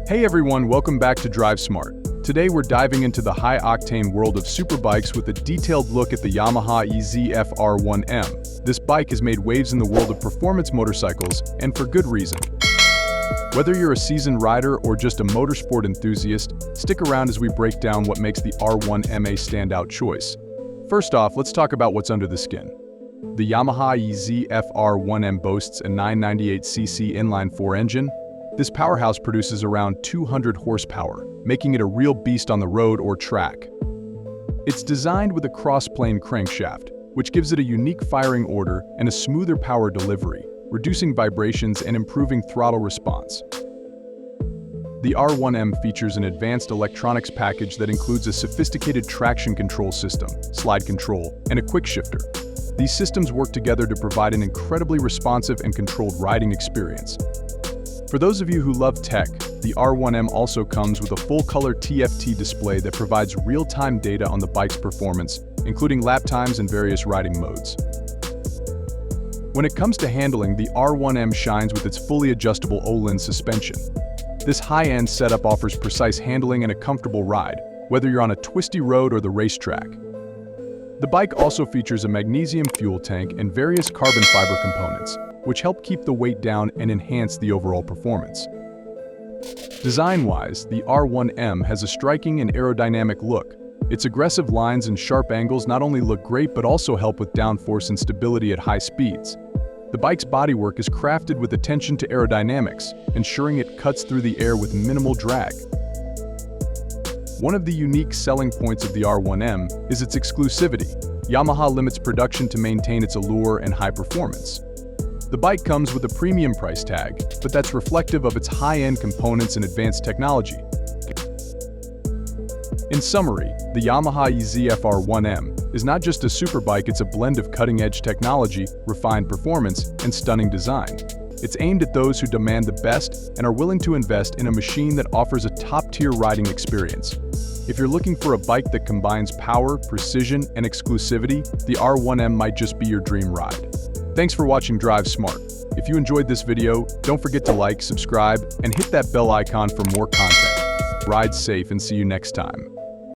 Hey everyone, welcome back to Drive Smart. Today we're diving into the high-octane world of superbikes with a detailed look at the Yamaha YZF-R1M. This bike has made waves in the world of performance motorcycles, and for good reason. Whether you're a seasoned rider or just a motorsport enthusiast, stick around as we break down what makes the R1M a standout choice. First off, let's talk about what's under the skin. The Yamaha YZF-R1M boasts a 998cc inline-4 engine. This powerhouse produces around 200 horsepower, making it a real beast on the road or track. It's designed with a cross-plane crankshaft, which gives it a unique firing order and a smoother power delivery, reducing vibrations and improving throttle response. The R1M features an advanced electronics package that includes a sophisticated traction control system, slide control, and a quick shifter. These systems work together to provide an incredibly responsive and controlled riding experience. For those of you who love tech, the R1M also comes with a full-color TFT display that provides real-time data on the bike's performance, including lap times and various riding modes. When it comes to handling, the R1M shines with its fully adjustable Olin suspension. This high-end setup offers precise handling and a comfortable ride, whether you're on a twisty road or the racetrack. The bike also features a magnesium fuel tank and various carbon fiber components, which help keep the weight down and enhance the overall performance. Design-wise, the R1M has a striking and aerodynamic look. Its aggressive lines and sharp angles not only look great but also help with downforce and stability at high speeds. The bike's bodywork is crafted with attention to aerodynamics, ensuring it cuts through the air with minimal drag. One of the unique selling points of the R1M is its exclusivity. Yamaha limits production to maintain its allure and high performance. The bike comes with a premium price tag, but that's reflective of its high-end components and advanced technology. In summary, the Yamaha YZF-R1M is not just a superbike, it's a blend of cutting-edge technology, refined performance, and stunning design. It's aimed at those who demand the best and are willing to invest in a machine that offers a top-tier riding experience. If you're looking for a bike that combines power, precision, and exclusivity, the R1M might just be your dream ride. Thanks for watching Drive Smart. If you enjoyed this video, don't forget to like, subscribe, and hit that bell icon for more content. Ride safe and see you next time.